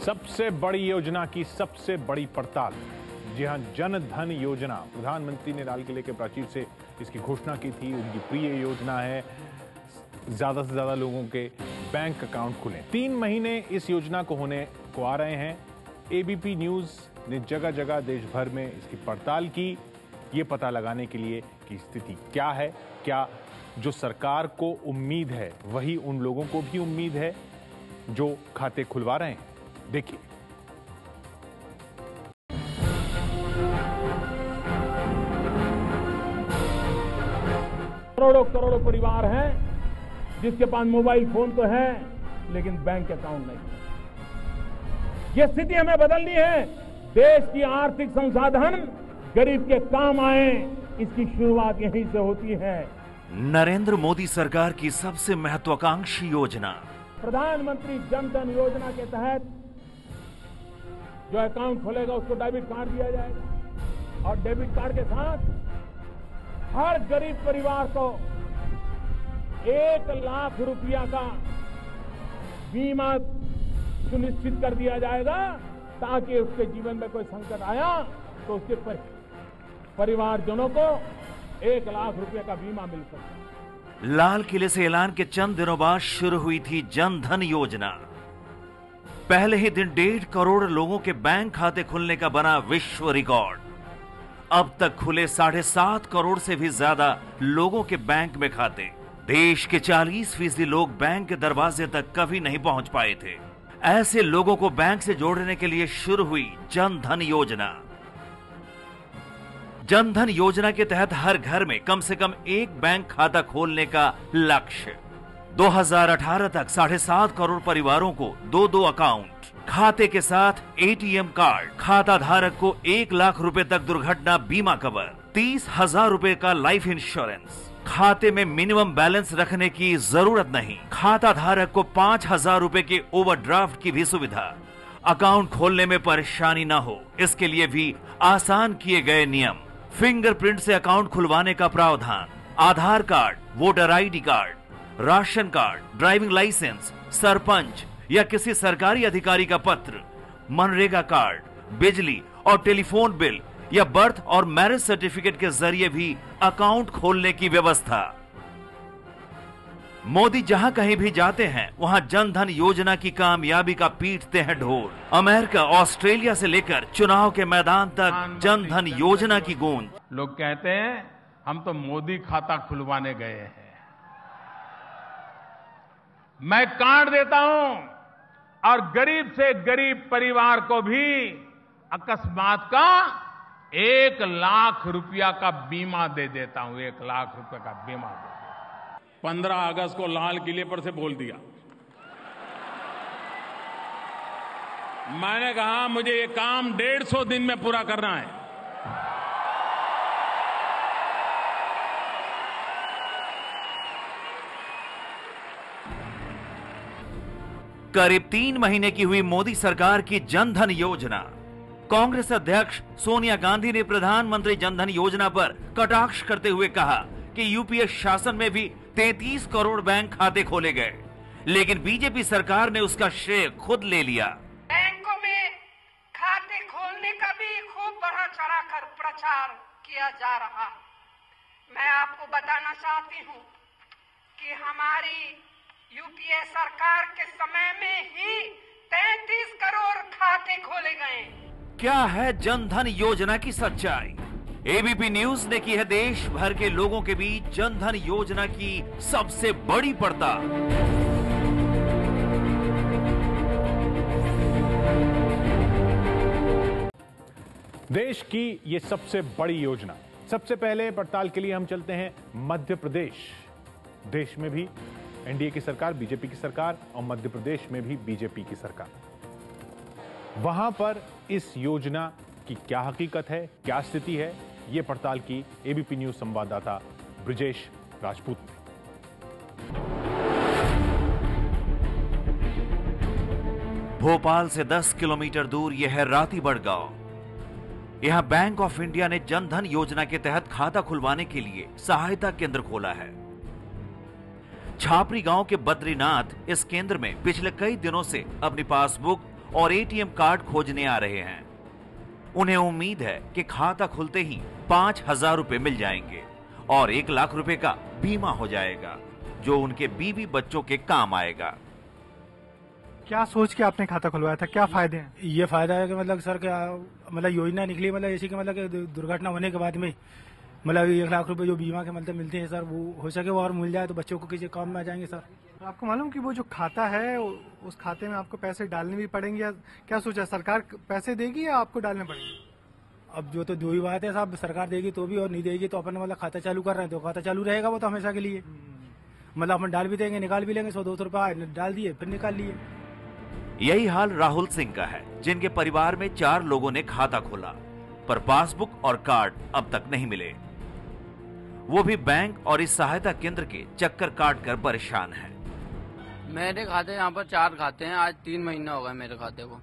सबसे बड़ी योजना की सबसे बड़ी पड़ताल। जी हां, जन धन योजना प्रधानमंत्री ने लाल किले के प्राचीर से इसकी घोषणा की थी। उनकी प्रिय योजना है, ज्यादा से ज्यादा लोगों के बैंक अकाउंट खुलें। 3 महीने इस योजना को होने को आ रहे हैं। एबीपी न्यूज ने जगह जगह देश भर में इसकी पड़ताल की, ये पता लगाने के लिए कि स्थिति क्या है, क्या जो सरकार को उम्मीद है वही उन लोगों को भी उम्मीद है जो खाते खुलवा रहे हैं। देखिए, करोड़ों करोड़ों परिवार हैं जिसके पास मोबाइल फोन तो है लेकिन बैंक अकाउंट नहीं है। यह स्थिति हमें बदलनी है। देश की आर्थिक संसाधन गरीब के काम आए, इसकी शुरुआत यहीं से होती है। नरेंद्र मोदी सरकार की सबसे महत्वाकांक्षी योजना प्रधानमंत्री जन धन योजना के तहत जो अकाउंट खोलेगा उसको डेबिट कार्ड दिया जाएगा और डेबिट कार्ड के साथ हर गरीब परिवार को 1 लाख रुपया का बीमा सुनिश्चित कर दिया जाएगा ताकि उसके जीवन में कोई संकट आया तो उसके परिवारजनों को 1 लाख रुपए का बीमा मिल सके। लाल किले से ऐलान के चंद दिनों बाद शुरू हुई थी जन धन योजना। पहले ही दिन 1.5 करोड़ लोगों के बैंक खाते खुलने का बना विश्व रिकॉर्ड। अब तक खुले 7.5 करोड़ से भी ज्यादा लोगों के बैंक में खाते। देश के 40% लोग बैंक के दरवाजे तक कभी नहीं पहुंच पाए थे। ऐसे लोगों को बैंक से जोड़ने के लिए शुरू हुई जन धन योजना। जन धन योजना के तहत हर घर में कम से कम एक बैंक खाता खोलने का लक्ष्य। 2018 तक 7.5 करोड़ परिवारों को 2 अकाउंट, खाते के साथ एटीएम कार्ड, खाता धारक को 1 लाख रुपए तक दुर्घटना बीमा कवर, 30,000 रुपए का लाइफ इंश्योरेंस, खाते में मिनिमम बैलेंस रखने की जरूरत नहीं, खाता धारक को 5,000 रुपए के ओवरड्राफ्ट की भी सुविधा, अकाउंट खोलने में परेशानी न हो इसके लिए भी आसान किए गए नियम, फिंगरप्रिंट से अकाउंट खुलवाने का प्रावधान, Aadhaar card, voter ID card, ration card, driving licence, sarpanch या किसी सरकारी अधिकारी का पत्र, मनरेगा कार्ड, बिजली और टेलीफोन बिल या बर्थ और मैरिज सर्टिफिकेट के जरिए भी अकाउंट खोलने की व्यवस्था। मोदी जहां कहीं भी जाते हैं वहां जन धन योजना की कामयाबी का पीटते हैं ढोल। अमेरिका, ऑस्ट्रेलिया से लेकर चुनाव के मैदान तक जन धन योजना की गूंज। लोग कहते हैं हम तो मोदी खाता खुलवाने गए हैं। मैं कार्ड देता हूं और गरीब से गरीब परिवार को भी अकस्मात का 1 लाख रुपया का बीमा दे देता हूं। 1 लाख रुपए का बीमा दे देता हूं। 15 अगस्त को लाल किले पर से बोल दिया। मैंने कहा मुझे ये काम 150 दिन में पूरा करना है। करीब 3 महीने की हुई मोदी सरकार की जन धन योजना। कांग्रेस अध्यक्ष सोनिया गांधी ने प्रधानमंत्री जन धन योजना पर कटाक्ष करते हुए कहा कि यूपीए शासन में भी 33 करोड़ बैंक खाते खोले गए, लेकिन बीजेपी सरकार ने उसका श्रेय खुद ले लिया। बैंकों में खाते खोलने का भी खूब बढ़ा चढ़ा कर प्रचार किया जा रहा। मैं आपको बताना चाहती हूँ कि हमारी यूपीए सरकार के समय में ही 33 करोड़ खाते खोले गए। क्या है जन धन योजना की सच्चाई? एबीपी न्यूज ने की है देश भर के लोगों के बीच जन धन योजना की सबसे बड़ी पड़ताल। देश की ये सबसे बड़ी योजना। सबसे पहले पड़ताल के लिए हम चलते हैं मध्य प्रदेश। देश में भी एनडीए की सरकार, बीजेपी की सरकार, और मध्य प्रदेश में भी बीजेपी की सरकार। वहां पर इस योजना की क्या हकीकत है, क्या स्थिति है, ये पड़ताल की एबीपी न्यूज संवाददाता ब्रिजेश राजपूत ने। भोपाल से 10 किलोमीटर दूर यह है रातीबड़ गांव। यहां बैंक ऑफ इंडिया ने जन धन योजना के तहत खाता खुलवाने के लिए सहायता केंद्र खोला है। छापरी गांव के बद्रीनाथ इस केंद्र में पिछले कई दिनों से अपनी पासबुक और एटीएम कार्ड खोजने आ रहे हैं। उन्हें उम्मीद है कि खाता खुलते ही 5,000 रुपए मिल जाएंगे और 1 लाख रुपए का बीमा हो जाएगा, जो उनके बीवी बच्चों के काम आएगा। क्या सोच के आपने खाता खुलवाया था, क्या फायदे हैं? ये फायदा है कि मतलब सर क्या मतलब योजना निकली, मतलब ऐसी कि मतलब कि दुर्घटना होने के बाद में मतलब 1 लाख रुपए जो बीमा के मतलब मिलते हैं सर, वो हो सके वो और मिल जाए तो बच्चों को किसी काम में आ जाएंगे सर। तो आपको मालूम कि वो जो खाता है उस खाते में आपको पैसे डालने भी पड़ेंगे, या क्या सोचा सरकार पैसे देगी या आपको डालने पड़ेंगे? अब जो तो दो ही बात है साहब, सरकार देगी तो भी और नहीं देगी तो अपन मतलब खाता चालू कर रहे हैं तो खाता चालू रहेगा वो तो हमेशा के लिए। मतलब अपन डाल भी देंगे, निकाल भी लेंगे, 100-200 रुपये डाल दिए फिर निकाल लिए। यही हाल राहुल सिंह का है, जिनके परिवार में 4 लोगों ने खाता खोला, पर पासबुक और कार्ड अब तक नहीं मिले। वो भी बैंक और इस सहायता केंद्र के चक्कर काटकर परेशान हैं। मेरे खाते यहाँ पर 4 खाते हैं, आज 3 महीना हो गया मेरे खाते को।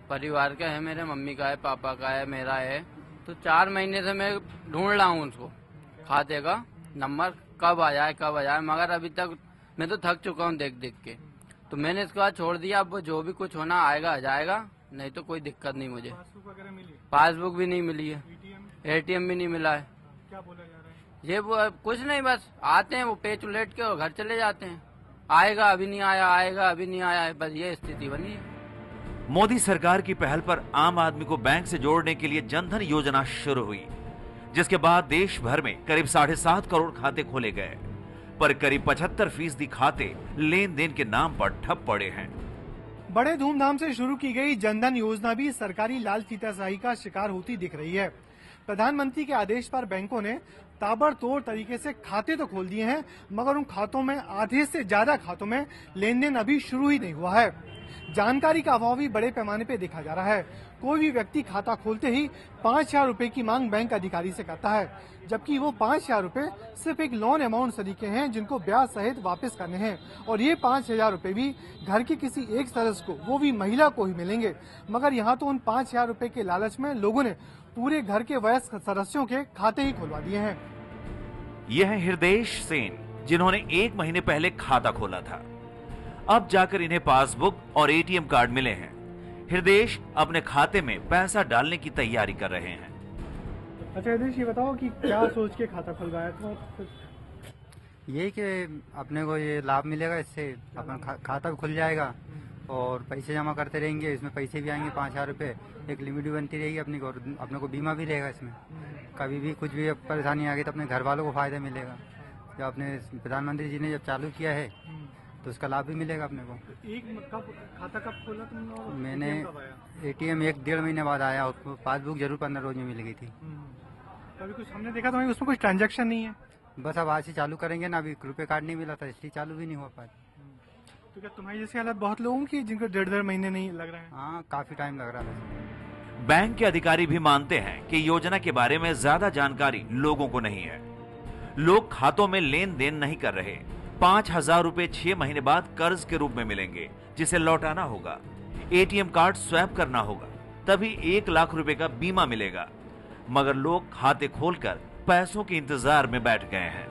परिवार का है, मेरे मम्मी का है, पापा का है, मेरा है। तो 4 महीने से मैं ढूंढ रहा हूँ उसको, खाते का नंबर कब आ जाए, मगर अभी तक मैं तो थक चुका हूँ देख देख के। तो मैंने इसके बाद छोड़ दिया। अब जो भी कुछ होना आएगा आ जाएगा, नहीं तो कोई दिक्कत नहीं मुझे। पासबुक भी नहीं मिली है, एटीएम भी नहीं मिला है। क्या बोला जा रहा है? ये वो कुछ नहीं, बस आते हैं वो पेच उलट के और घर चले जाते हैं। आएगा अभी नहीं आया, आएगा अभी नहीं आया है, बस ये स्थिति बनी है। मोदी सरकार की पहल पर आम आदमी को बैंक से जोड़ने के लिए जनधन योजना शुरू हुई, जिसके बाद देश भर में करीब 7.5 करोड़ खाते खोले गए, पर करीब 75% खाते लेन देन के नाम पर ठप पड़े हैं। बड़े धूमधाम से शुरू की गई जनधन योजना भी सरकारी लाल फीताशाही का शिकार होती दिख रही है। प्रधानमंत्री के आदेश पर बैंकों ने ताबड़तोड़ तरीके से खाते तो खोल दिए हैं, मगर उन खातों में आधे से ज्यादा खातों में लेन देन अभी शुरू ही नहीं हुआ है। जानकारी का अभाव भी बड़े पैमाने पे देखा जा रहा है। कोई भी व्यक्ति खाता खोलते ही 5,000 रुपए की मांग बैंक अधिकारी से करता है, जबकि वो 5,000 रुपए सिर्फ एक लोन अमाउंट सरीके हैं जिनको ब्याज सहित वापस करने हैं, और ये 5,000 रुपए भी घर के किसी एक सदस्य को, वो भी महिला को ही मिलेंगे। मगर यहाँ तो उन 5,000 रुपए के लालच में लोगों ने पूरे घर के वयस्क सदस्यों के खाते ही खुलवा दिए हैं। यह है हृदय सेन, जिन्होंने 1 महीने पहले खाता खोला था। अब जाकर इन्हें पासबुक और एटीएम कार्ड मिले हैं। हृदय अपने खाते में पैसा डालने की तैयारी कर रहे हैं। अच्छा हृदय, ये बताओ कि क्या सोच के खाता खुलवाया था? यही कि अपने को ये लाभ मिलेगा, इससे अपना खाता भी खुल जाएगा और पैसे जमा करते रहेंगे, इसमें पैसे भी आएंगे 5,000 रुपए, एक लिमिट भी बनती रहेगी अपनी को, और अपने को बीमा भी रहेगा। इसमें कभी भी कुछ भी परेशानी आ गई तो अपने घर वालों को फायदा मिलेगा। जब अपने प्रधानमंत्री जी ने जब चालू किया है तो उसका लाभ भी मिलेगा अपने को। खाता कब खोला तुमने? मैंने एटीएम 1-1.5 महीने बाद आया, और पासबुक जरूर 15 रोज में मिल गई थी। कभी कुछ हमने देखा तो उसमें कुछ ट्रांजैक्शन नहीं है। बस अब आज से चालू करेंगे ना, अभी रुपए कार्ड नहीं मिला था इसलिए चालू भी नहीं हो पाया। तो क्या तुम्हारी जैसी हालत बहुत लोगों की जिनको 1.5 महीने नहीं लग रहा है? हाँ, काफी टाइम लग रहा है। बैंक के अधिकारी भी मानते हैं कि योजना के बारे में ज्यादा जानकारी लोगों को नहीं है। लोग खातों में लेन देन नहीं कर रहे। 5,000 रुपए 6 महीने बाद कर्ज के रूप में मिलेंगे, जिसे लौटाना होगा। एटीएम कार्ड स्वैप करना होगा, तभी 1 लाख रुपए का बीमा मिलेगा। मगर लोग खाते खोलकर पैसों के इंतजार में बैठ गए हैं।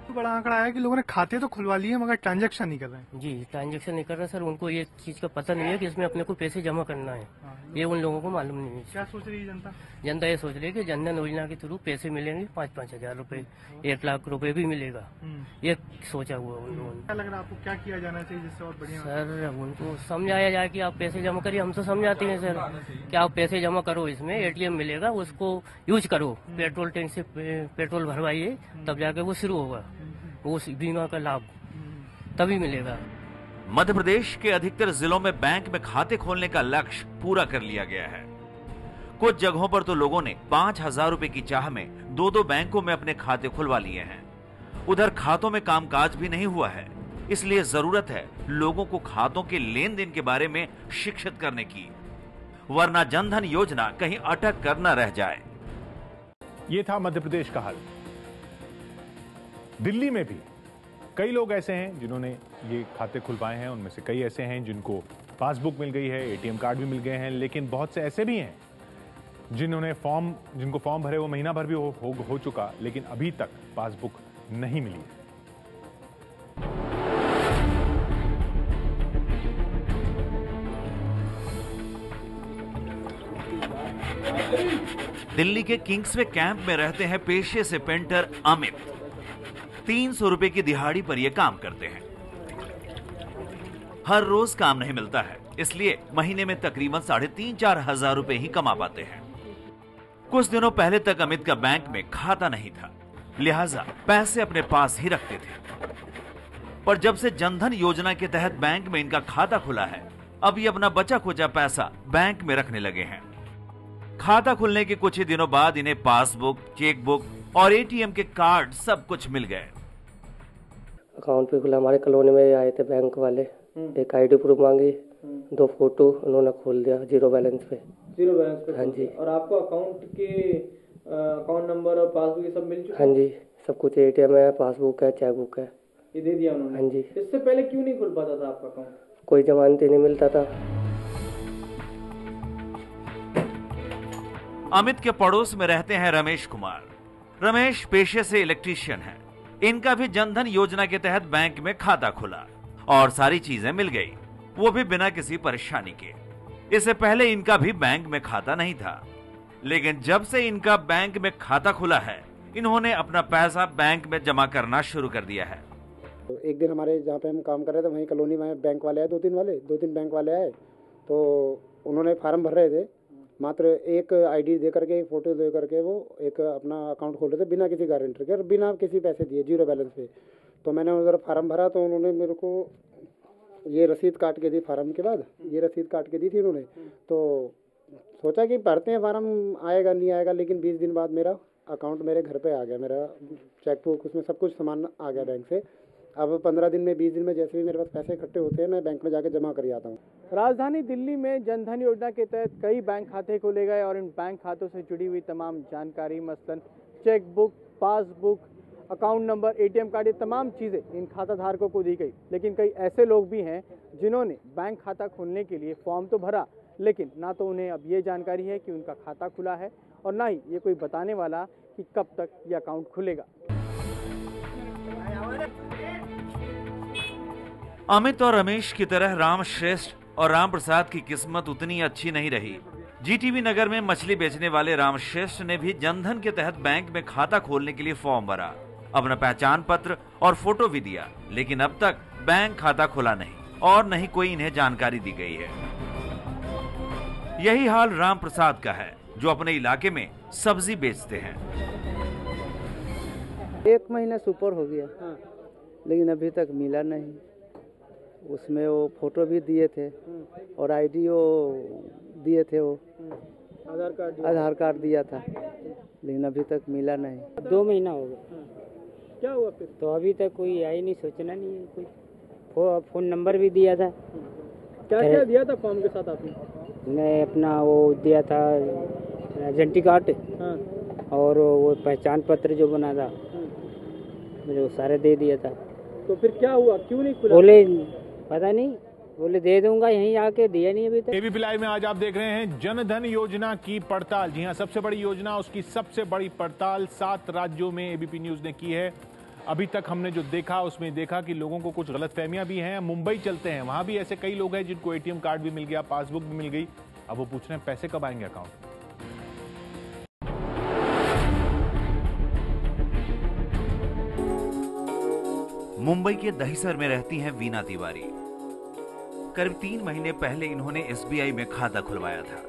तो बड़ा आंकड़ा है कि लोगों ने खाते तो खुलवा लिए मगर ट्रांजैक्शन नहीं कर रहे हैं। जी, ट्रांजैक्शन नहीं कर रहे सर। उनको ये चीज का पता नहीं है कि इसमें अपने को पैसे जमा करना है। ये उन लोगों को मालूम नहीं है। क्या सोच रही है जनता? जनता ये सोच रही है कि जनधन योजना के थ्रू पैसे मिलेंगे, 5-5 हजार रुपए, 1 लाख रुपए भी मिलेगा। ये सोचा हुआ उन लोगों ने। क्या लग रहा है आपको, क्या किया जाना चाहिए जिससे और बढ़िया? सर उनको समझाया जाए कि आप पैसे जमा करिए। हम तो समझाते हैं सर कि आप पैसे जमा करो, इसमें एटीएम मिलेगा, उसको यूज करो, पेट्रोल टैंक से पेट्रोल भरवाइए, तब जाके वो शुरू होगा, वो बीमा का लाभ तभी मिलेगा। मध्य प्रदेश के अधिकतर जिलों में बैंक में खाते खोलने का लक्ष्य पूरा कर लिया गया है। कुछ जगहों पर तो लोगों ने 5,000 रुपए की चाह में 2-2 बैंकों में अपने खाते खुलवा लिए हैं। उधर खातों में कामकाज भी नहीं हुआ है, इसलिए जरूरत है लोगों को खातों के लेन देन के बारे में शिक्षित करने की, वरना जनधन योजना कहीं अटक कर न रह जाए। ये था मध्य प्रदेश का हाल। दिल्ली में भी कई लोग ऐसे हैं जिन्होंने ये खाते खुलवाए हैं। उनमें से कई ऐसे हैं जिनको पासबुक मिल गई है, एटीएम कार्ड भी मिल गए हैं, लेकिन बहुत से ऐसे भी हैं जिनको फॉर्म भरे वो महीना भर भी हो चुका, लेकिन अभी तक पासबुक नहीं मिली है। दिल्ली के किंग्सवे कैंप में रहते हैं पेशे से पेंटर अमित। 300 रुपए की दिहाड़ी पर ये काम करते हैं। हर रोज काम नहीं मिलता है, इसलिए महीने में तकरीबन 3,500-4 हजार रुपए ही कमा पाते हैं। कुछ दिनों पहले तक अमित का बैंक में खाता नहीं था, लिहाजा पैसे अपने पास ही रखते थे। पर जब से जनधन योजना के तहत बैंक में इनका खाता खुला है, अब ये अपना बचा खुचा पैसा बैंक में रखने लगे हैं। खाता खुलने के कुछ ही दिनों बाद इन्हें पासबुक, चेकबुक और एटीएम के कार्ड सब कुछ मिल गए। अकाउंट पे खुला, हमारे कॉलोनी में आए थे बैंक वाले, एक आईडी प्रूफ मांगी, 2 फोटो, उन्होंने खोल दिया जीरो बैलेंस पे। जीरो बैलेंस पे? हाँ जी। और आपको अकाउंट नंबर और पासबुक ये सब मिल चुका? हाँ जी, सब कुछ, एटीएम है, पासबुक है, चेकबुक है, ये दे दिया उन्होंने? हाँ जी। इससे पहले क्यों नहीं खुल पाता था आपका अकाउंट? कोई जमानत ही नहीं मिलता था। अमित के पड़ोस में रहते हैं रमेश कुमार। रमेश पेशे से इलेक्ट्रीशियन हैं। इनका भी जनधन योजना के तहत बैंक में खाता खुला और सारी चीजें मिल गई, वो भी बिना किसी परेशानी के। इससे पहले इनका भी बैंक में खाता नहीं था, लेकिन जब से इनका बैंक में खाता खुला है, इन्होंने अपना पैसा बैंक में जमा करना शुरू कर दिया है। एक दिन हमारे जहाँ पे हम काम कर रहे थे वहीं कॉलोनी में बैंक वाले आए, 2-3 बैंक वाले आए, तो उन्होंने फार्म भर रहे थे। मात्र एक आईडी दे करके, एक फोटो दे करके वो एक अपना अकाउंट खोल रहे थे बिना किसी गारंटर के और बिना किसी पैसे दिए, जीरो बैलेंस पे। तो मैंने उधर फार्म भरा तो उन्होंने मेरे को ये रसीद काट के दी। फार्म के बाद ये रसीद काट के दी थी उन्होंने। तो सोचा कि भरते हैं फार्म, आएगा नहीं आएगा, लेकिन 20 दिन बाद मेरा अकाउंट मेरे घर पे आ गया। मेरा चेकबुक, उसमें सब कुछ सामान आ गया बैंक से। अब 15 दिन में, 20 दिन में जैसे भी मेरे पास पैसे इकट्ठे होते हैं, मैं बैंक में जाके जमा कर आता हूँ। राजधानी दिल्ली में जनधन योजना के तहत कई बैंक खाते खोले गए और इन बैंक खातों से जुड़ी हुई तमाम जानकारी, मसलन chequebook, passbook, account number, ATM card, ये तमाम चीज़ें इन खाता धारकों को दी गई। लेकिन कई ऐसे लोग भी हैं जिन्होंने बैंक खाता खोलने के लिए फॉर्म तो भरा, लेकिन ना तो उन्हें अब ये जानकारी है कि उनका खाता खुला है और ना ही ये कोई बताने वाला कि कब तक ये अकाउंट खुलेगा। अमित और रमेश की तरह राम श्रेष्ठ और राम प्रसाद की किस्मत उतनी अच्छी नहीं रही। जीटीवी नगर में मछली बेचने वाले राम श्रेष्ठ ने भी जनधन के तहत बैंक में खाता खोलने के लिए फॉर्म भरा, अपना पहचान पत्र और फोटो भी दिया, लेकिन अब तक बैंक खाता खुला नहीं और नहीं कोई इन्हें जानकारी दी गई है। यही हाल राम प्रसाद का है, जो अपने इलाके में सब्जी बेचते हैं। 1 महीना से ऊपर हो गया, लेकिन अभी तक मिला नहीं। उसमें वो फोटो भी दिए थे और आईडी वो दिए थे, वो आधार कार्ड दिया था, लेकिन अभी तक मिला नहीं। 2 महीना हो गया। क्या हुआ फिर? तो अभी तक कोई आई नहीं, सोचना नहीं है कोई। फोन नंबर भी दिया था। क्या क्या दिया था फॉर्म के साथ आपने? मैं अपना वो दिया था आइडेंटिटी कार्ड और वो पहचान पत्र जो बना था, मुझे वो सारे दे दिया था। तो फिर क्या हुआ, क्यों नहीं खुला? बोले पता नहीं, बोले दे दूंगा, यहीं आके दिया नहीं अभी तक। एबीपी लाइव में आज आप देख रहे हैं जनधन योजना की पड़ताल। जी हां, सबसे बड़ी योजना, उसकी सबसे बड़ी पड़ताल 7 राज्यों में एबीपी न्यूज ने की है। अभी तक हमने जो देखा उसमें देखा कि लोगों को कुछ गलतफहमियां भी हैं। मुंबई चलते हैं, वहां भी ऐसे कई लोग हैं जिनको एटीएम कार्ड भी मिल गया, पासबुक भी मिल गई। अब वो पूछ रहे हैं पैसे कब आएंगे अकाउंट। मुंबई के दहिसर में रहती हैं वीना तिवारी। करीब 3 महीने पहले इन्होंने एसबीआई में खाता खुलवाया था।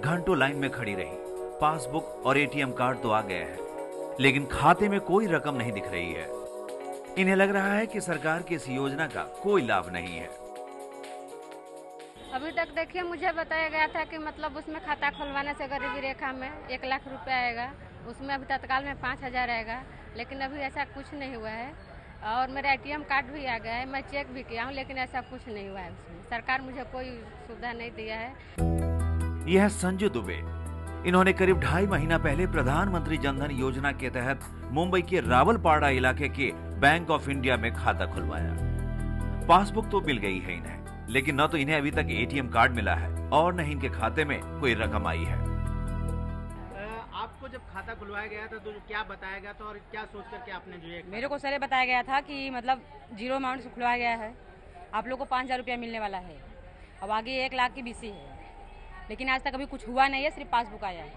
घंटों लाइन में खड़ी रही, पासबुक और एटीएम कार्ड तो आ गया है, लेकिन खाते में कोई रकम नहीं दिख रही है। इन्हें लग रहा है कि सरकार की इस योजना का कोई लाभ नहीं है। अभी तक देखिए, मुझे बताया गया था कि मतलब उसमें खाता खुलवाने से गरीबी रेखा में 1 लाख रुपया आएगा, उसमें अभी तत्काल में 5,000 आएगा, लेकिन अभी ऐसा कुछ नहीं हुआ है। और मेरा एटीएम कार्ड भी आ गया है, मैं चेक भी किया हूँ, लेकिन ऐसा कुछ नहीं हुआ है। उसमें सरकार मुझे कोई सुविधा नहीं दिया है। यह संजू दुबे, इन्होंने करीब 2.5 महीना पहले प्रधानमंत्री जनधन योजना के तहत मुंबई के रावलपाड़ा इलाके के बैंक ऑफ इंडिया में खाता खुलवाया। पासबुक तो मिल गई है इन्हें, लेकिन न तो इन्हें अभी तक एटीएम कार्ड मिला है और न ही इनके खाते में कोई रकम आई है। आपको जब खाता खुलवाया गया था तो क्या बताया गया था और क्या सोच करके आपने जो है? मेरे को सर बताया गया था कि मतलब जीरो अमाउंट से खुलवाया गया है, आप लोग को 5,000 रुपया मिलने वाला है, अब आगे 1 लाख की बीसी है, लेकिन आज तक अभी कुछ हुआ नहीं है, सिर्फ पासबुक आया है।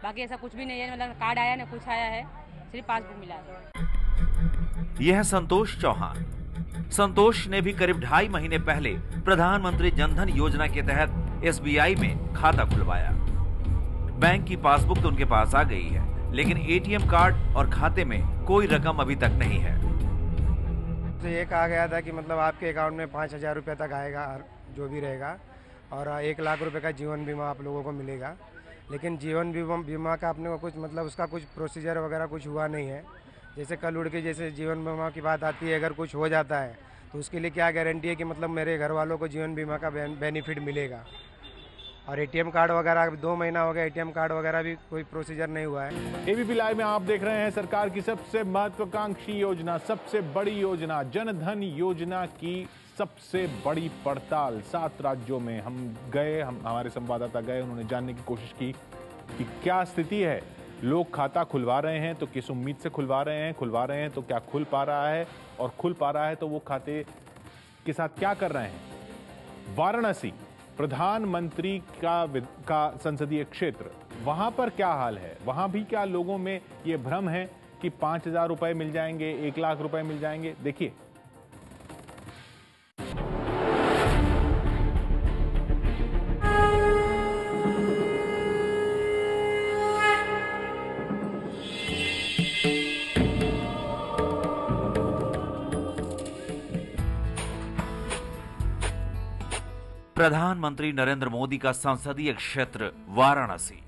बाकी ऐसा कुछ भी नहीं है, मतलब कार्ड आया ना कुछ आया है, सिर्फ पासबुक मिला है। यह है संतोष चौहान। संतोष ने भी करीब 2.5 महीने पहले प्रधानमंत्री जनधन योजना के तहत SBI में खाता खुलवाया। बैंक की पासबुक तो उनके पास आ गई है, लेकिन ATM कार्ड और खाते में कोई रकम अभी तक नहीं है। तो ये कहा गया था कि मतलब आपके अकाउंट में 5,000 रुपये तक आएगा, जो भी रहेगा, और 1 लाख रुपए का जीवन बीमा आप लोगों को मिलेगा। लेकिन जीवन बीमा का अपने को कुछ मतलब उसका कुछ प्रोसीजर वगैरह कुछ हुआ नहीं है। जैसे कल उड़ के जैसे जीवन बीमा की बात आती है, अगर कुछ हो जाता है तो उसके लिए क्या गारंटी है कि मतलब मेरे घर वालों को जीवन बीमा का बेनिफिट मिलेगा। और ATM कार्ड वगैरह 2 महीना हो गया, ATM कार्ड वगैरह भी कोई प्रोसीजर नहीं हुआ है। ABP लाइव में आप देख रहे हैं सरकार की सबसे महत्वाकांक्षी योजना, सबसे बड़ी योजना, जनधन योजना की सबसे बड़ी पड़ताल। 7 राज्यों में हम गए, हमारे संवाददाता गए, उन्होंने जानने की कोशिश की कि क्या स्थिति है। लोग खाता खुलवा रहे हैं तो किस उम्मीद से खुलवा रहे हैं तो क्या खुल पा रहा है, और खुल पा रहा है तो वो खाते के साथ क्या कर रहे हैं। वाराणसी प्रधानमंत्री का संसदीय क्षेत्र, वहां पर क्या हाल है? वहां भी क्या लोगों में ये भ्रम है कि 5,000 रुपए मिल जाएंगे, 1 लाख रुपए मिल जाएंगे? देखिए, प्रधानमंत्री नरेंद्र मोदी का संसदीय क्षेत्र वाराणसी।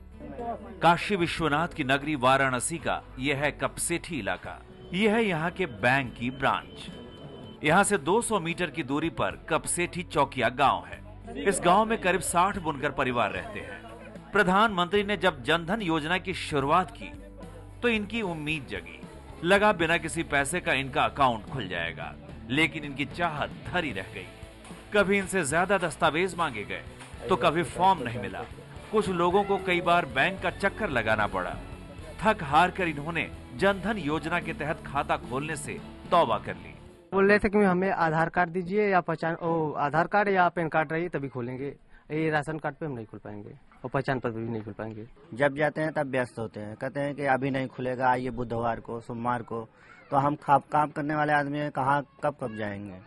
काशी विश्वनाथ की नगरी वाराणसी का यह है कपसेठी इलाका। यह है यहाँ के बैंक की ब्रांच। यहाँ से 200 मीटर की दूरी पर कपसेठी चौकिया गांव है। इस गांव में करीब 60 बुनकर परिवार रहते हैं। प्रधानमंत्री ने जब जनधन योजना की शुरुआत की तो इनकी उम्मीद जगी, लगा बिना किसी पैसे का इनका अकाउंट खुल जाएगा। लेकिन इनकी चाहत धरी रह गई। कभी इनसे ज्यादा दस्तावेज मांगे गए तो कभी फॉर्म नहीं मिला। कुछ लोगों को कई बार बैंक का चक्कर लगाना पड़ा। थक हार कर इन्होंने जनधन योजना के तहत खाता खोलने से तौबा कर ली। बोल रहे थे कि हमें आधार कार्ड दीजिए या आधार कार्ड या पैन कार्ड रहिए तभी खोलेंगे, ये राशन कार्ड पे हम नहीं खोल पाएंगे और पहचान पत्र भी नहीं खोल पाएंगे। जब जाते हैं तब व्यस्त होते हैं, कहते हैं कि अभी नहीं खुलेगा, आइए बुधवार को, सोमवार को। तो हम काम करने वाले आदमी कहाँ कब जाएंगे,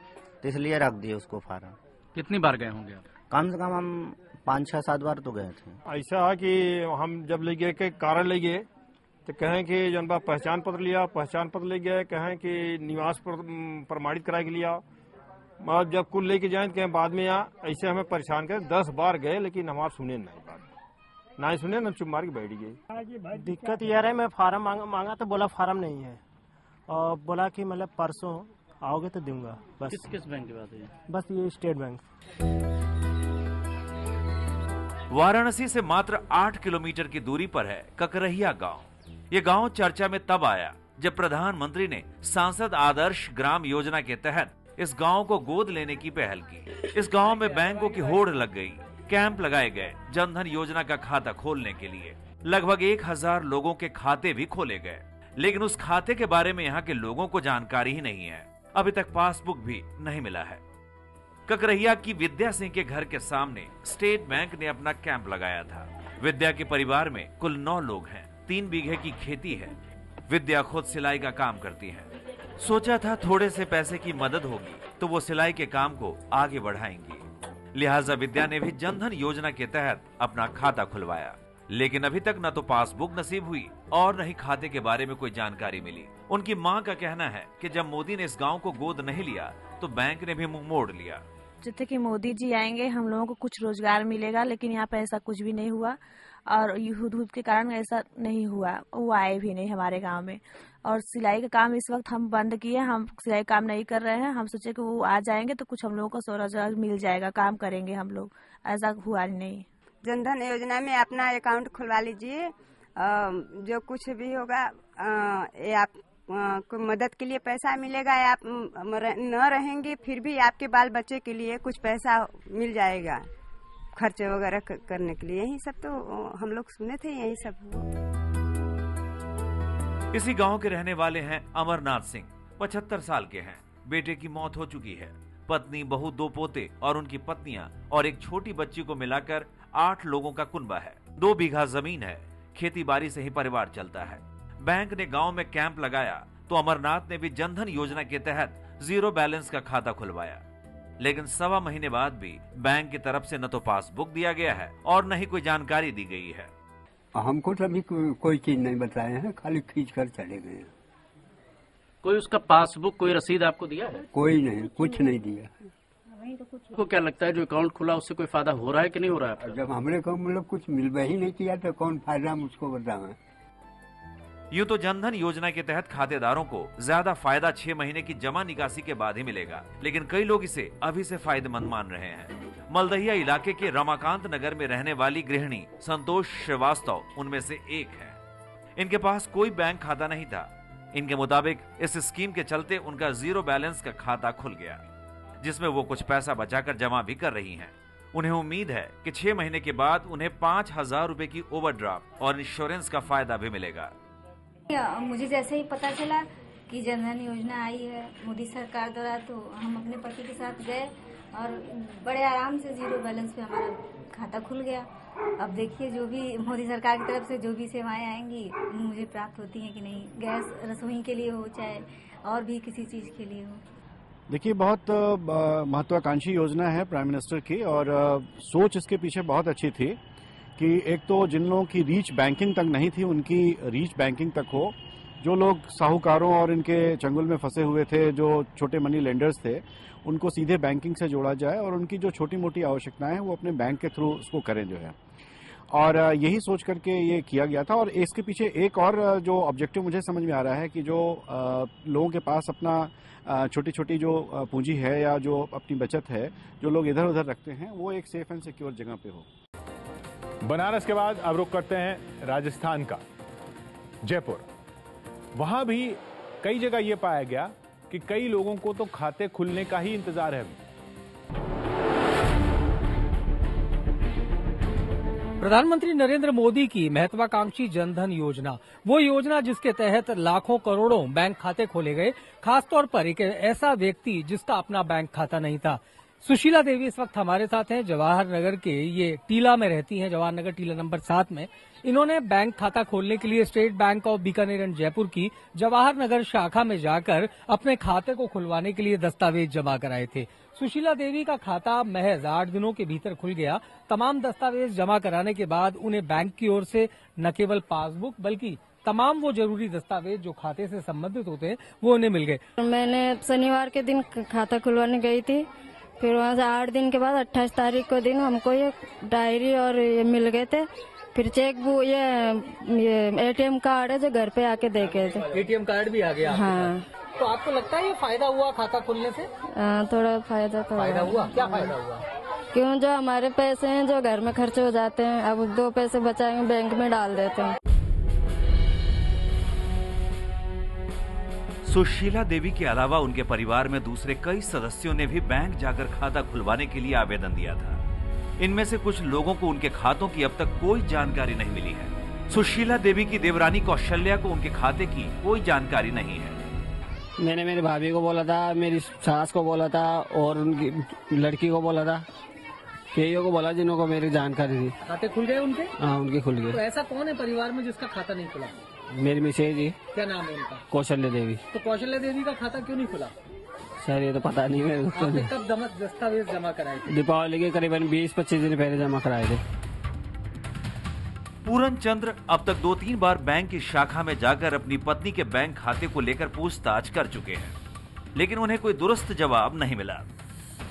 तो इसलिए रख दिए उसको फार्म। कितनी बार गए होंगे आप? कम से कम हम 5, 6, 7 बार तो गए थे। ऐसा है कि हम जब ले गए के कारण ले गए तो कहें कि जन बा पहचान पत्र लिया, पहचान पत्र ले गए, कहें कि निवास प्रमाणित करा के लिया। जब कुल लेके जाए तो कहें बाद में या ऐसे हमें परेशान करें। 10 बार गए लेकिन हमारा सुने नहीं सुने ना, चुप मार के बैठ गए। दिक्कत यह है, मैं फार्म मांगा तो बोला फार्म नहीं है, और बोला कि मतलब परसों आओगे तो दूंगा। बस किस बैंक की बात है? बस ये स्टेट बैंक। वाराणसी से मात्र 8 किलोमीटर की दूरी पर है ककरहिया गांव। ये गांव चर्चा में तब आया जब प्रधानमंत्री ने सांसद आदर्श ग्राम योजना के तहत इस गांव को गोद लेने की पहल की। इस गांव में बैंकों की होड़ लग गई, कैंप लगाए गए जनधन योजना का खाता खोलने के लिए। लगभग 1000 लोगों के खाते भी खोले गए, लेकिन उस खाते के बारे में यहाँ के लोगों को जानकारी ही नहीं है। अभी तक पासबुक भी नहीं मिला है। ककरहिया की विद्या सिंह के घर के सामने स्टेट बैंक ने अपना कैंप लगाया था। विद्या के परिवार में कुल 9 लोग हैं। 3 बीघे की खेती है। विद्या खुद सिलाई का काम करती है। सोचा था थोड़े से पैसे की मदद होगी तो वो सिलाई के काम को आगे बढ़ाएंगी। लिहाजा विद्या ने भी जनधन योजना के तहत अपना खाता खुलवाया, लेकिन अभी तक न तो पासबुक नसीब हुई और न ही खाते के बारे में कोई जानकारी मिली। उनकी मां का कहना है कि जब मोदी ने इस गांव को गोद नहीं लिया तो बैंक ने भी मुंह मोड़ लिया। जितने कि मोदी जी आएंगे हम लोगों को कुछ रोजगार मिलेगा, लेकिन यहाँ पे ऐसा कुछ भी नहीं हुआ और युद्ध के कारण ऐसा नहीं हुआ। वो आए भी नहीं हमारे गांव में। और सिलाई का काम इस वक्त हम बंद किए, हम सिलाई काम नहीं कर रहे हैं। हम सोचे कि वो आ जाएंगे तो कुछ हम लोगों को रोजगार मिल जाएगा, काम करेंगे हम लोग। ऐसा हुआ नहीं। जनधन योजना में अपना अकाउंट खुलवा लीजिए, जो कुछ भी होगा ये आप को मदद के लिए पैसा मिलेगा। आप न रहेंगे फिर भी आपके बाल बच्चे के लिए कुछ पैसा मिल जाएगा खर्चे वगैरह करने के लिए। यही सब तो हम लोग सुने थे, यही सब। इसी गांव के रहने वाले हैं अमरनाथ सिंह। 75 साल के हैं। बेटे की मौत हो चुकी है। पत्नी, बहू, 2 पोते और उनकी पत्नियां और एक छोटी बच्ची को मिलाकर 8 लोगों का कुनबा है। 2 बीघा जमीन है। खेती बाड़ी से ही परिवार चलता है। बैंक ने गांव में कैंप लगाया तो अमरनाथ ने भी जनधन योजना के तहत जीरो बैलेंस का खाता खुलवाया, लेकिन 1.25 महीने बाद भी बैंक की तरफ से न तो पासबुक दिया गया है और न ही कोई जानकारी दी गई है। हमको तो अभी कोई चीज नहीं बताए हैं, खाली खींच कर चले गए हैं। कोई उसका पासबुक, कोई रसीद आपको दिया है? कोई नहीं, कुछ नहीं दिया। आपको क्या लगता है जो अकाउंट खुला उससे कोई फायदा हो रहा है कि नहीं हो रहा है? जब हमने को मतलब कुछ मिलवा ही नहीं किया तो कौन फायदा हम उसको बताएं। यूं तो जनधन योजना के तहत खातेदारों को ज्यादा फायदा 6 महीने की जमा निकासी के बाद ही मिलेगा, लेकिन कई लोग इसे अभी से फायदेमंद मान रहे हैं। मलदहिया इलाके के रमाकांत नगर में रहने वाली गृहिणी संतोष श्रीवास्तव उनमें से एक है। इनके पास कोई बैंक खाता नहीं था। इनके मुताबिक इस स्कीम के चलते उनका जीरो बैलेंस का खाता खुल गया, जिसमें वो कुछ पैसा बचाकर जमा भी कर रही हैं। उन्हें उम्मीद है कि 6 महीने के बाद उन्हें 5,000 रुपए की ओवरड्राफ्ट और इंश्योरेंस का फायदा भी मिलेगा। मुझे जैसे ही पता चला कि जनधन योजना आई है मोदी सरकार द्वारा, तो हम अपने पति के साथ गए और बड़े आराम से जीरो बैलेंस पे हमारा खाता खुल गया। अब देखिए जो भी मोदी सरकार की तरफ से जो भी सेवाएं आएंगी मुझे प्राप्त होती हैं कि नहीं, गैस रसोई के लिए हो चाहे और भी किसी चीज के लिए हो। देखिए, बहुत महत्वाकांक्षी योजना है प्राइम मिनिस्टर की, और सोच इसके पीछे बहुत अच्छी थी कि एक तो जिन लोगों की रीच बैंकिंग तक नहीं थी उनकी रीच बैंकिंग तक हो। जो लोग साहूकारों और इनके चंगुल में फंसे हुए थे, जो छोटे मनी लेंडर्स थे, उनको सीधे बैंकिंग से जोड़ा जाए और उनकी जो छोटी मोटी आवश्यकताएं हैं वो अपने बैंक के थ्रू उसको करें जो है। और यही सोच करके ये किया गया था। और इसके पीछे एक और जो ऑब्जेक्टिव मुझे समझ में आ रहा है कि जो लोगों के पास अपना छोटी छोटी जो पूंजी है या जो अपनी बचत है जो लोग इधर उधर रखते हैं वो एक सेफ एंड सिक्योर जगह पे हो। बनारस के बाद अब रुख करते हैं राजस्थान का, जयपुर। वहां भी कई जगह यह पाया गया कि कई लोगों को तो खाते खुलने का ही इंतजार है अभी। प्रधानमंत्री नरेंद्र मोदी की महत्वाकांक्षी जनधन योजना, वो योजना जिसके तहत लाखों करोड़ों बैंक खाते खोले गए, खासतौर पर एक ऐसा व्यक्ति जिसका अपना बैंक खाता नहीं था। सुशीला देवी इस वक्त हमारे साथ हैं, जवाहर नगर के ये टीला में रहती हैं, जवाहर नगर टीला नंबर 7 में। इन्होंने बैंक खाता खोलने के लिए state bank of Bikaner and Jaipur की जवाहर नगर शाखा में जाकर अपने खाते को खुलवाने के लिए दस्तावेज जमा कराए थे। सुशीला देवी का खाता महज 8 दिनों के भीतर खुल गया। तमाम दस्तावेज जमा कराने के बाद उन्हें बैंक की ओर से न केवल पासबुक बल्कि तमाम वो जरूरी दस्तावेज जो खाते से संबंधित होते हैं वो उन्हें मिल गए। मैंने शनिवार के दिन खाता खुलवाने गई थी, फिर वहाँ से 8 दिन के बाद 28 तारीख को दिन हमको ये डायरी और ये मिल गए थे। फिर चेक बुक, ये एटीएम कार्ड है जो घर पे आके दे गए थे। एटीएम कार्ड भी आ गया? हाँ। तो आपको लगता है ये फायदा हुआ खाता खुलने से? थोड़ा फायदा तो हुआ। क्या फायदा हुआ? क्यों, जो हमारे पैसे हैं जो घर में खर्च हो जाते हैं, अब 2 पैसे बचाएंगे बैंक में डाल देते हैं। सुशीला देवी के अलावा उनके परिवार में दूसरे कई सदस्यों ने भी बैंक जाकर खाता खुलवाने के लिए आवेदन दिया था। इनमें से कुछ लोगों को उनके खातों की अब तक कोई जानकारी नहीं मिली है। सुशीला देवी की देवरानी कौशल्या को उनके खाते की कोई जानकारी नहीं है। मैंने मेरी भाभी को बोला था, मेरी सास को बोला था और उनकी लड़की को बोला था, कईयों को बोला जिन्हों को मेरी जानकारी थी। खाते खुल गए उनके? हाँ, उनके खुल गए। तो ऐसा कौन है परिवार में जिसका खाता नहीं खुला? मेरी मिसेज जी। क्या नाम है उनका? कौशल्या देवी। तो कौशल्या देवी का खाता क्यों नहीं खुला? सर ये तो पता नहीं है। आपने कब दस्तावेज जमा कराए थे? दीपावली के करीबन 20-25 दिन पहले जमा कराए थे। पूरन चंद्र अब तक 2-3 बार बैंक की शाखा में जाकर अपनी पत्नी के बैंक खाते को लेकर पूछताछ कर चुके हैं, लेकिन उन्हें कोई दुरुस्त जवाब नहीं मिला।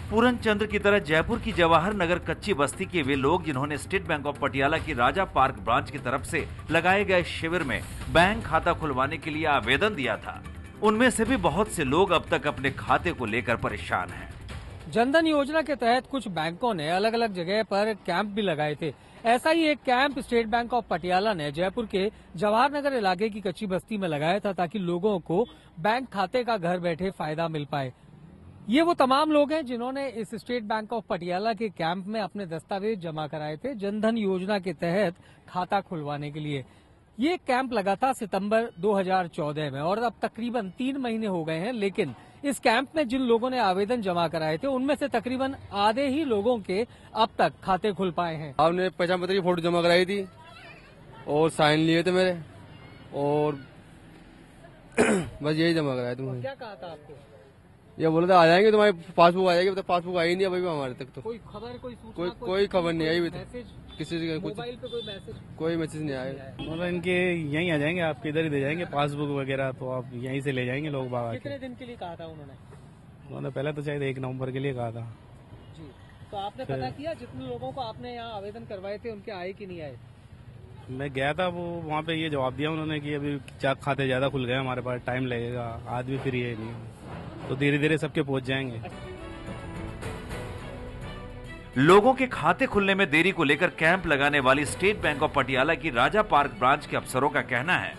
पूरन चंद्र की तरह जयपुर की जवाहर नगर कच्ची बस्ती के वे लोग जिन्होंने स्टेट बैंक ऑफ पटियाला की राजा पार्क ब्रांच की तरफ से लगाए गए शिविर में बैंक खाता खुलवाने के लिए आवेदन दिया था, उनमें से भी बहुत से लोग अब तक अपने खाते को लेकर परेशान हैं। जनधन योजना के तहत कुछ बैंकों ने अलग अलग जगह पर कैंप भी लगाए थे। ऐसा ही एक camp state bank of Patiala ने जयपुर के जवाहर नगर इलाके की कच्ची बस्ती में लगाया था, ताकि लोगों को बैंक खाते का घर बैठे फायदा मिल पाए। ये वो तमाम लोग हैं जिन्होंने इस स्टेट बैंक ऑफ पटियाला के कैंप में अपने दस्तावेज जमा कराए थे जनधन योजना के तहत खाता खुलवाने के लिए। ये कैंप लगा था सितंबर 2014 में और अब तकरीबन 3 महीने हो गए हैं, लेकिन इस कैंप में जिन लोगों ने आवेदन जमा कराए थे उनमें से तकरीबन आधे ही लोगों के अब तक खाते खुल पाए हैं। आपने पहचान पत्र की फोटो जमा कराई थी, और साइन लिए थे मेरे, और बस यही जमा कराया तुमने। क्या कहा था आपको? ये बोला था आ जाएंगे, तुम्हारी पासबुक आ जाएगी, पासबुक आई नहीं अभी भी हमारे तक। तो कोई खबर, कोई सूचना, कोई खबर नहीं आई अभी तक, किसी से कुछ मोबाइल पे कोई मैसेज नहीं आया। मतलब इनके यहीं आ जाएंगे, आपके इधर ही दे जाएंगे पासबुक वगैरह, तो आप यहीं से ले जाएंगे लोग बाबा। कितने दिन के लिए कहा था उन्होंने? पहले तो शायद 1 नवंबर के लिए कहा था जी। तो आपने पता किया जितने लोगों को आपने यहाँ आवेदन करवाए थे उनके आए कि नहीं आए? मैं गया था, वो वहाँ पे ये जवाब दिया उन्होंने कि अभी खाते ज्यादा खुल गए हमारे पास, टाइम लगेगा, आज भी फ्री है नहीं, तो धीरे धीरे सबके पहुंच जाएंगे। लोगों के खाते खुलने में देरी को लेकर कैंप लगाने वाली स्टेट बैंक ऑफ पटियाला की राजा पार्क ब्रांच के अफसरों का कहना है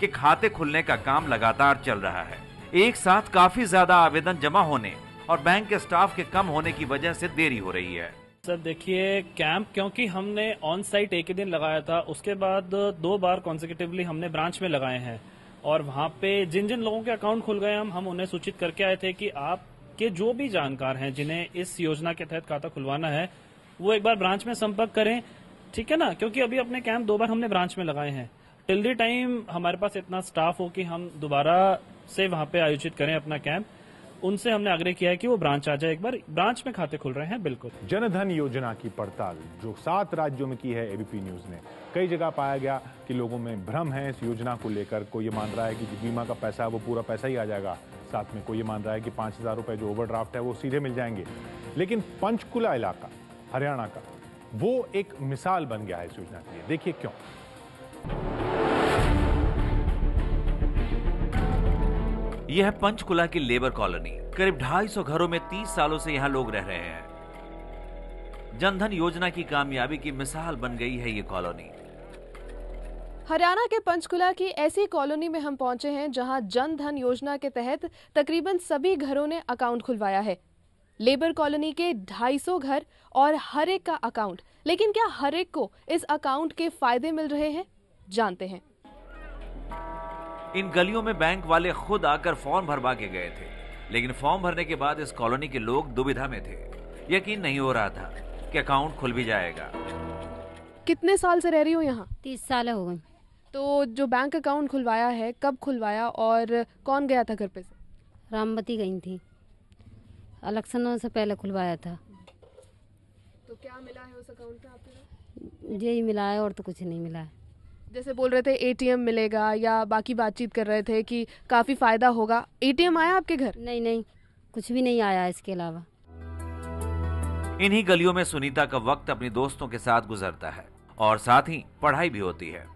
कि खाते खुलने का काम लगातार चल रहा है। एक साथ काफी ज्यादा आवेदन जमा होने और बैंक के स्टाफ के कम होने की वजह से देरी हो रही है। सर देखिए, कैंप क्योंकि हमने ऑन साइट एक ही दिन लगाया था, उसके बाद 2 बार कॉन्सेक्यूटिवली हमने ब्रांच में लगाए हैं, और वहाँ पे जिन जिन लोगों के अकाउंट खुल गए हम उन्हें सूचित करके आए थे कि आपके जो भी जानकार हैं जिन्हें इस योजना के तहत खाता खुलवाना है वो एक बार ब्रांच में संपर्क करें, ठीक है ना, क्योंकि अभी अपने कैंप 2 बार हमने ब्रांच में लगाए हैं। टिल द टाइम हमारे पास इतना स्टाफ हो कि हम दोबारा से वहाँ पे आयोजित करें अपना कैंप, उनसे हमने आग्रह किया है कि वो ब्रांच आ जाए, एक बार ब्रांच में खाते खुल रहे हैं। बिल्कुल। जनधन योजना की पड़ताल जो 7 राज्यों में की है एबीपी न्यूज ने, कई जगह पाया गया कि लोगों में भ्रम है इस योजना को लेकर। कोई ये मान रहा है कि जो बीमा का पैसा है वो पूरा पैसा ही आ जाएगा, साथ में कोई ये मान रहा है कि 5,000 रुपए जो ओवरड्राफ्ट है वो सीधे मिल जाएंगे। लेकिन पंचकुला इलाका हरियाणा का वो एक मिसाल बन गया है इस योजना के लिए। देखिए क्यों। यह है पंचकुला की लेबर कॉलोनी। करीब 250 घरों में 30 सालों से यहाँ लोग रह रहे हैं। जनधन योजना की कामयाबी की मिसाल बन गई है ये कॉलोनी। हरियाणा के पंचकुला की ऐसी कॉलोनी में हम पहुंचे हैं जहां जन धन योजना के तहत तकरीबन सभी घरों ने अकाउंट खुलवाया है। लेबर कॉलोनी के 250 घर और हर एक का अकाउंट। लेकिन क्या हर एक को इस अकाउंट के फायदे मिल रहे हैं? जानते हैं। इन गलियों में बैंक वाले खुद आकर फॉर्म भरवा के गए थे, लेकिन फॉर्म भरने के बाद इस कॉलोनी के लोग दुविधा में थे। यकीन नहीं हो रहा था कि अकाउंट खुल भी जाएगा। कितने साल से रह रही हो यहाँ? 30 साल हो गए। तो जो बैंक अकाउंट खुलवाया है, कब खुलवाया और कौन गया था घर पे से? रामवती गई थी, इलेक्शनों से पहले खुलवाया था। तो क्या मिला है उस अकाउंट में आपको? यही मिला है और तो कुछ नहीं मिला है। जैसे बोल रहे थे एटीएम मिलेगा या बाकी बातचीत कर रहे थे कि काफी फायदा होगा, एटीएम आया आपके घर? नहीं, कुछ भी नहीं आया इसके अलावा। इन्हीं गलियों में सुनीता का वक्त अपने दोस्तों के साथ गुजरता है और साथ ही पढ़ाई भी होती है।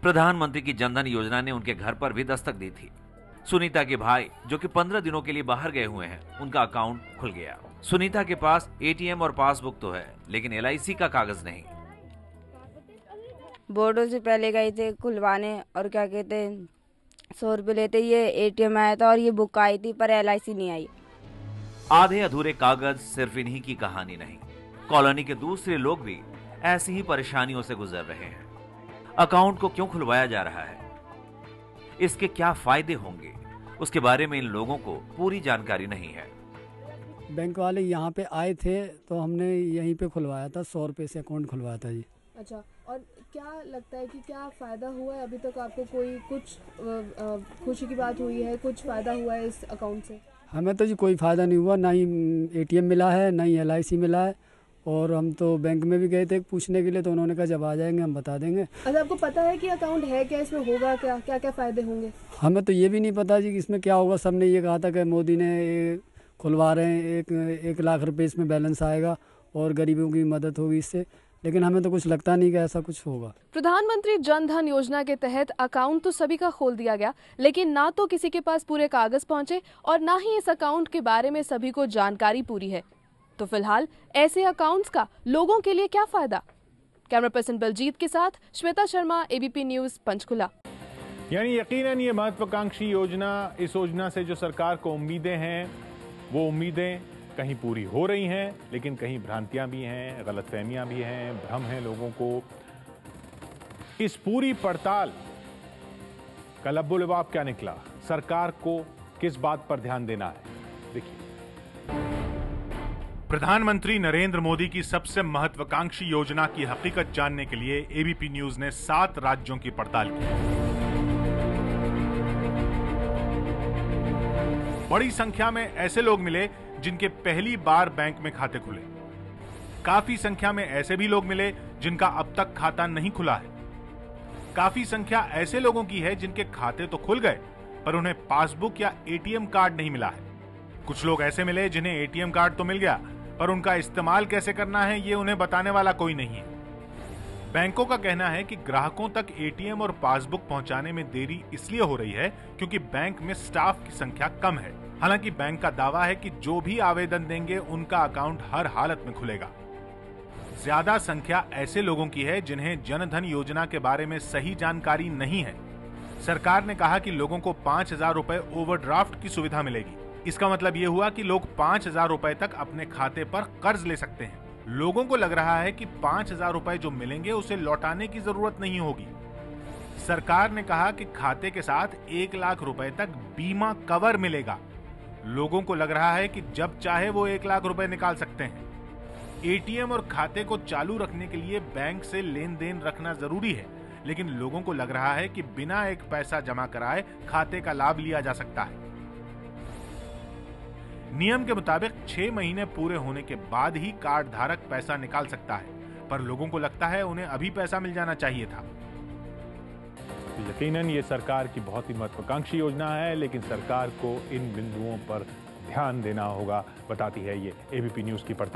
प्रधानमंत्री की जनधन योजना ने उनके घर पर भी दस्तक दी थी। सुनीता के भाई जो कि 15 दिनों के लिए बाहर गए हुए हैं, उनका अकाउंट खुल गया। सुनीता के पास एटीएम और पासबुक तो है, लेकिन LIC का कागज नहीं। बोर्डों से पहले गए थे खुलवाने और क्या कहते 100 रुपये लेते, ये एटीएम आया था और ये बुक आई थी पर LIC नहीं आई। आधे अधूरे कागज सिर्फ इन्हीं की कहानी नहीं, कॉलोनी के दूसरे लोग भी ऐसी ही परेशानियों से गुजर रहे हैं। अकाउंट को क्यों खुलवाया जा रहा है, इसके क्या फायदे होंगे, उसके बारे में इन लोगों को पूरी जानकारी नहीं है। बैंक वाले यहाँ पे आए थे तो हमने यहीं पे खुलवाया था, 100 रुपये से अकाउंट खुलवाया था जी। अच्छा, और क्या लगता है कि क्या फायदा हुआ है अभी तक आपको? कोई कुछ खुशी की बात हुई है, कुछ फायदा हुआ है इस अकाउंट से? हमें तो जी कोई फ़ायदा नहीं हुआ, ना ही एटीएम मिला है, ना ही LIC मिला है। और हम तो बैंक में भी गए थे पूछने के लिए, तो उन्होंने कहा जब आ जाएंगे हम बता देंगे। अच्छा, आपको पता है कि अकाउंट है क्या, इसमें होगा क्या, क्या क्या फ़ायदे होंगे? हमें तो ये भी नहीं पता जी कि इसमें क्या होगा। सबने ये कहा था कि मोदी ने खुलवा रहे हैं, 1 लाख रुपये इसमें बैलेंस आएगा और गरीबों की मदद होगी इससे, लेकिन हमें तो कुछ लगता नहीं कि ऐसा कुछ होगा। प्रधानमंत्री जन धन योजना के तहत अकाउंट तो सभी का खोल दिया गया, लेकिन ना तो किसी के पास पूरे कागज पहुंचे और ना ही इस अकाउंट के बारे में सभी को जानकारी पूरी है। तो फिलहाल ऐसे अकाउंट्स का लोगों के लिए क्या फायदा? कैमरा पर्सन बलजीत के साथ श्वेता शर्मा, ABP न्यूज, पंचकुला। यानी यकीनन ये महत्वाकांक्षी योजना, इस योजना से जो सरकार को उम्मीदें हैं वो उम्मीदें कहीं पूरी हो रही हैं, लेकिन कहीं भ्रांतियां भी हैं, गलतफहमियां भी हैं, भ्रम है लोगों को। इस पूरी पड़ताल का लब्बो-लबाब क्या निकला, सरकार को किस बात पर ध्यान देना है, देखिए। प्रधानमंत्री नरेंद्र मोदी की सबसे महत्वाकांक्षी योजना की हकीकत जानने के लिए एबीपी न्यूज ने 7 राज्यों की पड़ताल की। बड़ी संख्या में ऐसे लोग मिले जिनके पहली बार बैंक में खाते खुले। काफी संख्या में ऐसे भी लोग मिले जिनका अब तक खाता नहीं खुला है। काफी संख्या ऐसे लोगों की है जिनके खाते तो खुल गए पर उन्हें पासबुक या एटीएम कार्ड नहीं मिला है। कुछ लोग ऐसे मिले जिन्हें एटीएम कार्ड तो मिल गया पर उनका इस्तेमाल कैसे करना है ये उन्हें बताने वाला कोई नहीं है। बैंकों का कहना है कि ग्राहकों तक एटीएम और पासबुक पहुंचाने में देरी इसलिए हो रही है क्योंकि बैंक में स्टाफ की संख्या कम है। हालांकि बैंक का दावा है कि जो भी आवेदन देंगे उनका अकाउंट हर हालत में खुलेगा। ज्यादा संख्या ऐसे लोगों की है जिन्हें जनधन योजना के बारे में सही जानकारी नहीं है। सरकार ने कहा कि लोगों को 5,000 रुपए ओवरड्राफ्ट की सुविधा मिलेगी। इसका मतलब ये हुआ कि लोग 5,000 रुपए तक अपने खाते पर कर्ज ले सकते हैं। लोगों को लग रहा है कि 5,000 रुपए जो मिलेंगे उसे लौटाने की जरूरत नहीं होगी। सरकार ने कहा कि खाते के साथ 1 लाख रुपए तक बीमा कवर मिलेगा। लोगों को लग रहा है कि जब चाहे वो 1 लाख रुपए निकाल सकते हैं। एटीएम और खाते को चालू रखने के लिए बैंक से लेन देन रखना जरूरी है, लेकिन लोगों को लग रहा है कि बिना एक पैसा जमा कराए खाते का लाभ लिया जा सकता है। नियम के मुताबिक 6 महीने पूरे होने के बाद ही कार्ड धारक पैसा निकाल सकता है, पर लोगों को लगता है उन्हें अभी पैसा मिल जाना चाहिए था। यकीनन ये सरकार की बहुत ही महत्वाकांक्षी योजना है, लेकिन सरकार को इन बिंदुओं पर ध्यान देना होगा, बताती है ये एबीपी न्यूज की पड़ताल।